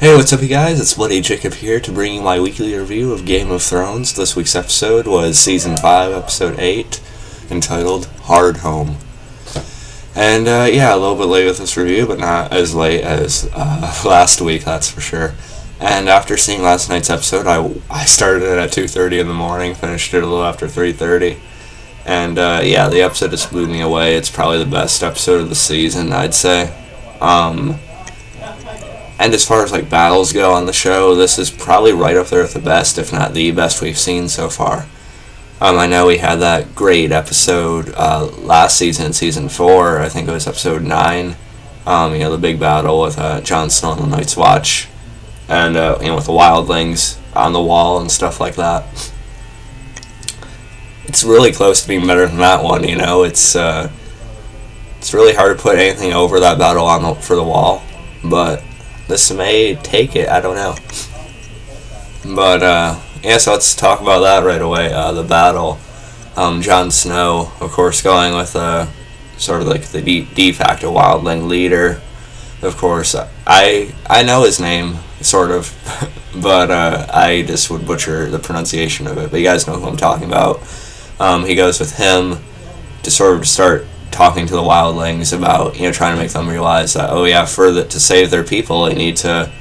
Hey, what's up, you guys? It's Bloody Jacob here to bring you my weekly review of Game of Thrones. This week's episode was Season 5, Episode 8, entitled Hardhome. And, a little bit late with this review, but not as late as last week, that's for sure. And after seeing last night's episode, I started it at 2:30 in the morning, finished it a little after 3:30. And, the episode just blew me away. It's probably the best episode of the season, I'd say. And as far as battles go on the show, this is probably right up there with the best, if not the best we've seen so far. I know we had that great episode last season, Season 4, I think it was Episode 9. The big battle with Jon Snow on the Night's Watch, and with the wildlings on the wall and stuff like that. It's really close to being better than that one. It's really hard to put anything over that battle for the wall, but this may take it, I don't know. But, so let's talk about that right away. The battle. Jon Snow, of course, going with sort of like the de facto wildling leader. Of course, I know his name, sort of, but I just would butcher the pronunciation of it. But you guys know who I'm talking about. He goes with him to sort of start talking to the wildlings about, trying to make them realize that, to save their people, they need to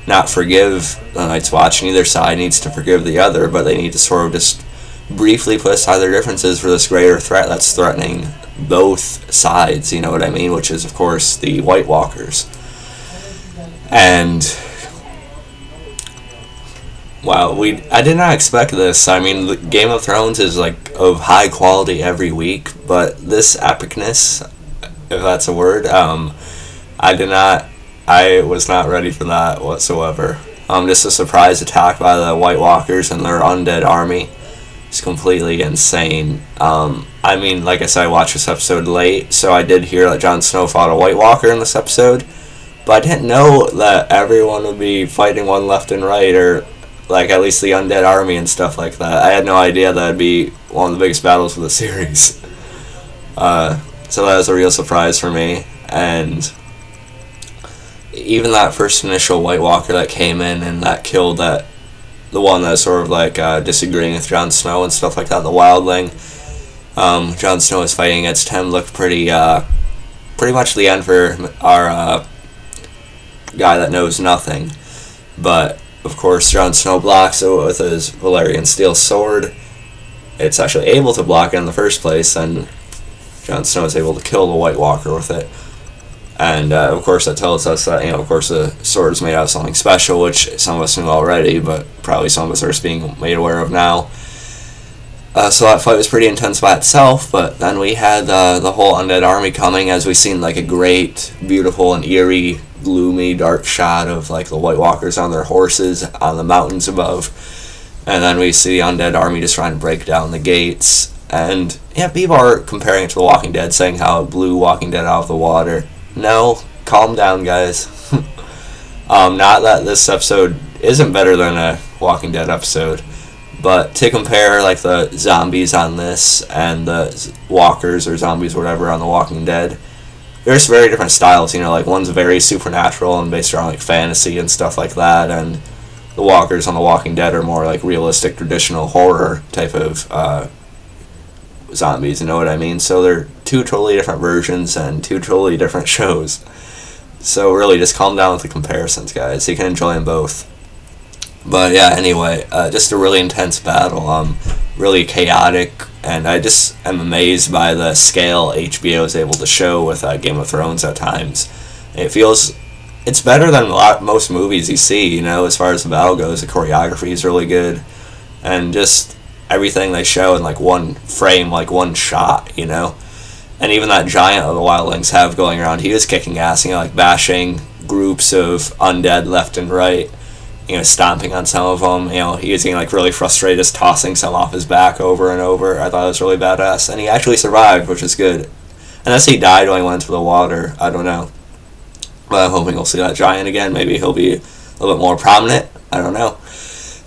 not forgive the Night's Watch. Neither side needs to forgive the other, but they need to sort of just briefly put aside their differences for this greater threat that's threatening both sides, you know what I mean, which is, of course, the White Walkers. And wow, I did not expect this. I mean, Game of Thrones is of high quality every week, but this epicness, if that's a word, I was not ready for that whatsoever. Just a surprise attack by the White Walkers and their undead army is completely insane. Like I said, I watched this episode late, so I did hear that Jon Snow fought a White Walker in this episode, but I didn't know that everyone would be fighting one left and right, or at least the undead army and stuff like that. I had no idea that would be one of the biggest battles of the series. So that was a real surprise for me. And even that first initial White Walker that came in and that killed the one that was sort of disagreeing with Jon Snow and stuff like that, the wildling. Jon Snow was fighting against him, looked pretty much the end for our guy that knows nothing. But of course, Jon Snow blocks it with his Valyrian steel sword. It's actually able to block it in the first place, and Jon Snow is able to kill the White Walker with it. And, of course, that tells us that, of course, the sword is made out of something special, which some of us knew already, but probably some of us are just being made aware of now. So that fight was pretty intense by itself, but then we had the whole undead army coming, as we seen, a great, beautiful, and eerie, gloomy, dark shot of the White Walkers on their horses on the mountains above, and then we see the undead army just trying to break down the gates. And people are comparing it to The Walking Dead, saying how it blew Walking Dead out of the water. No, calm down, guys. Not that this episode isn't better than a Walking Dead episode, but to compare the zombies on this and the walkers or zombies or whatever on The Walking Dead, there's very different styles, one's very supernatural and based around fantasy and stuff like that, and the walkers on The Walking Dead are more realistic, traditional horror type of zombies, you know what I mean? So they're two totally different versions and two totally different shows. So really, just calm down with the comparisons, guys. You can enjoy them both. But anyway, just a really intense battle, really chaotic, and I just am amazed by the scale HBO is able to show with Game of Thrones at times. It's better than most movies you see, as far as the battle goes. The choreography is really good, and just everything they show in one frame, one shot, And even that giant of the wildlings have going around, he was kicking ass, bashing groups of undead left and right, stomping on some of them. He was getting really frustrated, just tossing some off his back over and over. I thought it was really badass, and he actually survived, which is good. Unless he died when he went into the water, I don't know. But I'm hoping we'll see that giant again. Maybe he'll be a little bit more prominent. I don't know.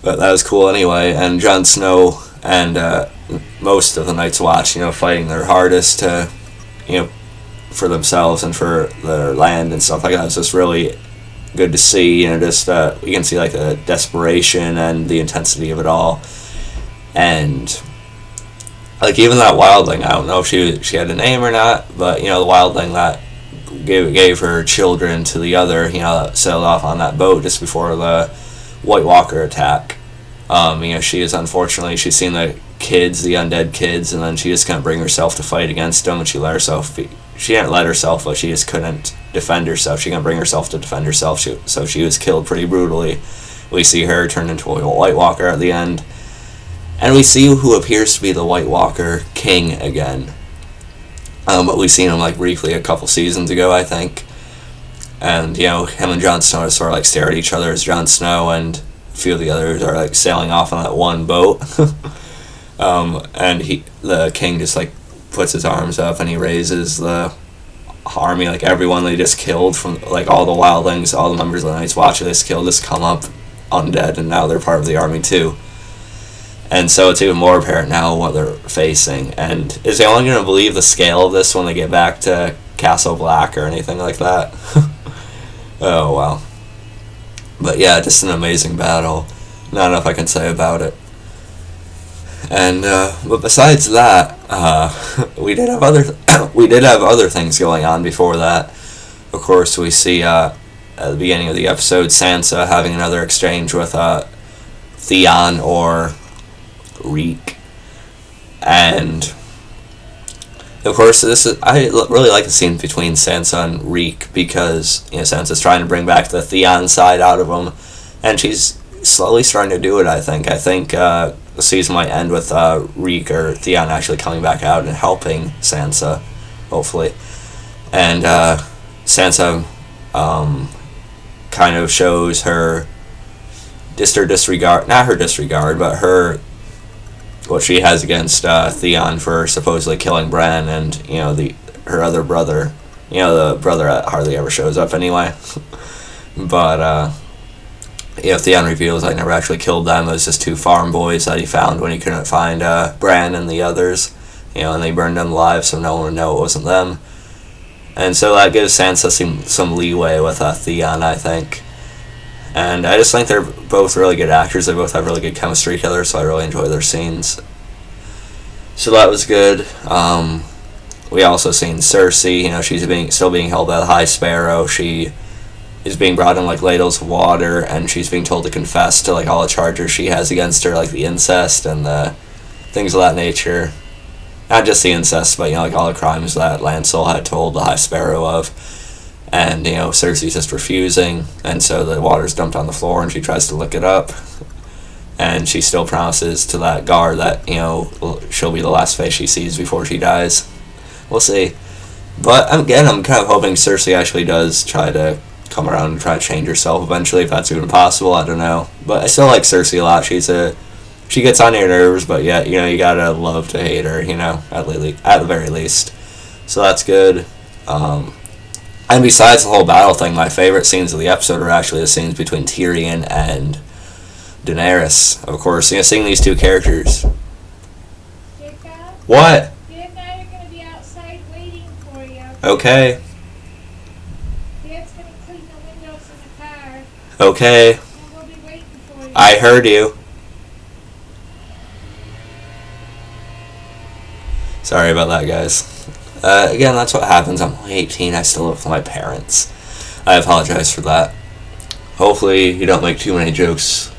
But that was cool anyway. And Jon Snow and most of the Night's Watch, fighting their hardest to, for themselves and for their land and stuff like that. It's just really good to see. Just you can see like the desperation and the intensity of it all, and like even that wildling. I don't know if she had a name or not, but the wildling that gave her children to the other, that sailed off on that boat just before the White Walker attack. She is unfortunately, she's seen the kids, the undead kids, and then she just couldn't bring herself to fight against them, and she didn't let herself, but she just couldn't defend herself. She couldn't bring herself to defend herself, so she was killed pretty brutally. We see her turn into a White Walker at the end, and we see who appears to be the White Walker king again. But we've seen him like briefly a couple seasons ago, I think. And him and Jon Snow sort of like stare at each other as Jon Snow and a few of the others are like sailing off on that one boat. And the king just like puts his arms up and he raises the army, like everyone they just killed from like all the wildlings, all the members of the Night's Watch they just killed, just come up undead, and now they're part of the army too. And so it's even more apparent now what they're facing. And is they only going to believe the scale of this when they get back to Castle Black or anything like that? Oh, wow. But yeah, just an amazing battle. Not enough I can say about it. And but besides that, we did have other things going on before that. Of course, we see at the beginning of the episode Sansa having another exchange with Theon or Reek, and of course I really like the scene between Sansa and Reek because Sansa's trying to bring back the Theon side out of him, and she's slowly starting to do it. I think the season might end with Reek or Theon actually coming back out and helping Sansa, hopefully, and Sansa kind of shows her disregard, not her disregard, but what she has against Theon for supposedly killing Bran and her other brother, the brother that hardly ever shows up anyway. But Theon reveals I never actually killed them. It was just two farm boys that he found when he couldn't find Bran and the others, and they burned them alive so no one would know it wasn't them. And so that gives Sansa some leeway with Theon, I think. And I just think they're both really good actors. They both have really good chemistry together, so I really enjoy their scenes. So that was good. We also seen Cersei. She's still being held by the High Sparrow. She is being brought in like ladles of water, and she's being told to confess to like all the charges she has against her, like the incest and the things of that nature. Not just the incest, but like all the crimes that Lancel had told the High Sparrow of. And, Cersei's just refusing, and so the water's dumped on the floor, and she tries to lick it up. And she still promises to that guard that, she'll be the last face she sees before she dies. We'll see. But, again, I'm kind of hoping Cersei actually does try to come around and try to change herself eventually, if that's even possible, I don't know. But I still like Cersei a lot. She gets on your nerves, but yet, you gotta love to hate her, at the very least. So that's good. And besides the whole battle thing, my favorite scenes of the episode are actually the scenes between Tyrion and Daenerys. Of course, seeing these two characters. Jacob? What? Dad and I are going to be outside waiting for you. Okay. Dad's going to clean the windows in the car. Okay. And we'll be waiting for you. I heard you. Sorry about that, guys. Again, that's what happens. I'm only 18. I still live with my parents. I apologize for that. Hopefully, you don't make too many jokes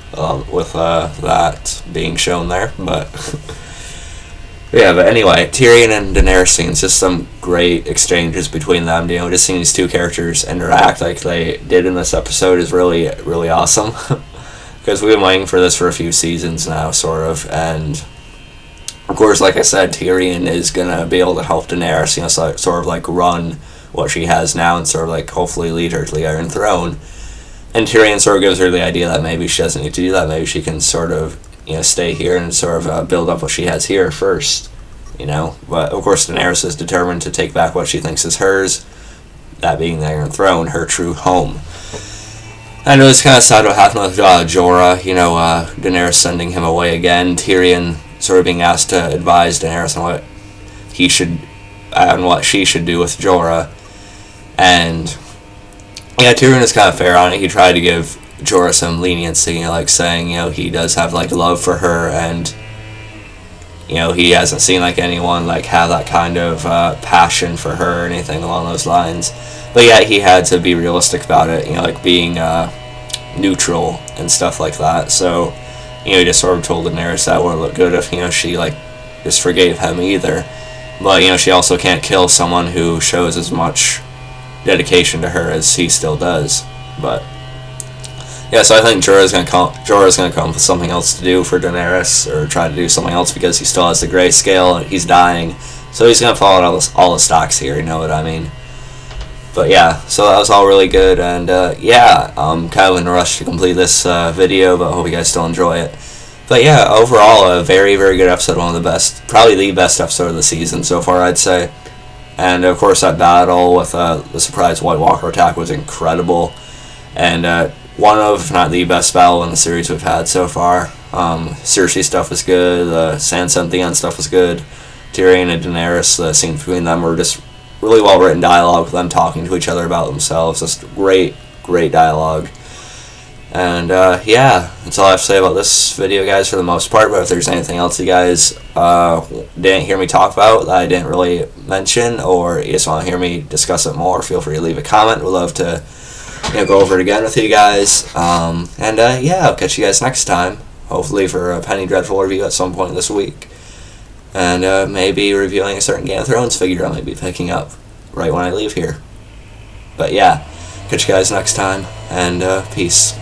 with that being shown there. But yeah. But anyway, Tyrion and Daenerys scenes, just some great exchanges between them. Just seeing these two characters interact like they did in this episode is really, really awesome. Because we've been waiting for this for a few seasons now, sort of, and. Of course, like I said, Tyrion is going to be able to help Daenerys, sort of like run what she has now and sort of like hopefully lead her to the Iron Throne. And Tyrion sort of gives her the idea that maybe she doesn't need to do that. Maybe she can sort of, stay here and sort of build up what she has here first, But of course, Daenerys is determined to take back what she thinks is hers, that being the Iron Throne, her true home. I know it's kind of sad what happened with Jorah, Daenerys sending him away again, Tyrion sort of being asked to advise Daenerys on what he should and what she should do with Jorah. And yeah, Tyrion is kind of fair on it. He tried to give Jorah some leniency, like saying, he does have like love for her, and he hasn't seen like anyone like have that kind of passion for her or anything along those lines. But yeah, he had to be realistic about it, like being neutral and stuff like that. So he just sort of told Daenerys that wouldn't look good if she like just forgave him either. But she also can't kill someone who shows as much dedication to her as he still does. But yeah, so I think Jorah's gonna come with something else to do for Daenerys, or try to do something else, because he still has the grayscale and he's dying. So he's gonna follow all the stocks here. You know what I mean? But yeah, so that was all really good, and yeah, I'm kind of in a rush to complete this video, but I hope you guys still enjoy it. But yeah, overall, a very, very good episode, one of the best, probably the best episode of the season so far, I'd say. And of course, that battle with the surprise White Walker attack was incredible, and one of, if not the best battle in the series we've had so far. Cersei stuff was good, the Sansa and Theon stuff was good, Tyrion and Daenerys, the scene between them were just really well written dialogue, with them talking to each other about themselves. Just great dialogue. And yeah, that's all I have to say about this video, guys, for the most part. But if there's anything else you guys didn't hear me talk about that I didn't really mention, or you just want to hear me discuss it more, feel free to leave a comment. We'd love to go over it again with you guys. And yeah, I'll catch you guys next time, hopefully for a Penny Dreadful review at some point this week. And maybe reviewing a certain Game of Thrones figure I might be picking up right when I leave here. But yeah, catch you guys next time, and peace.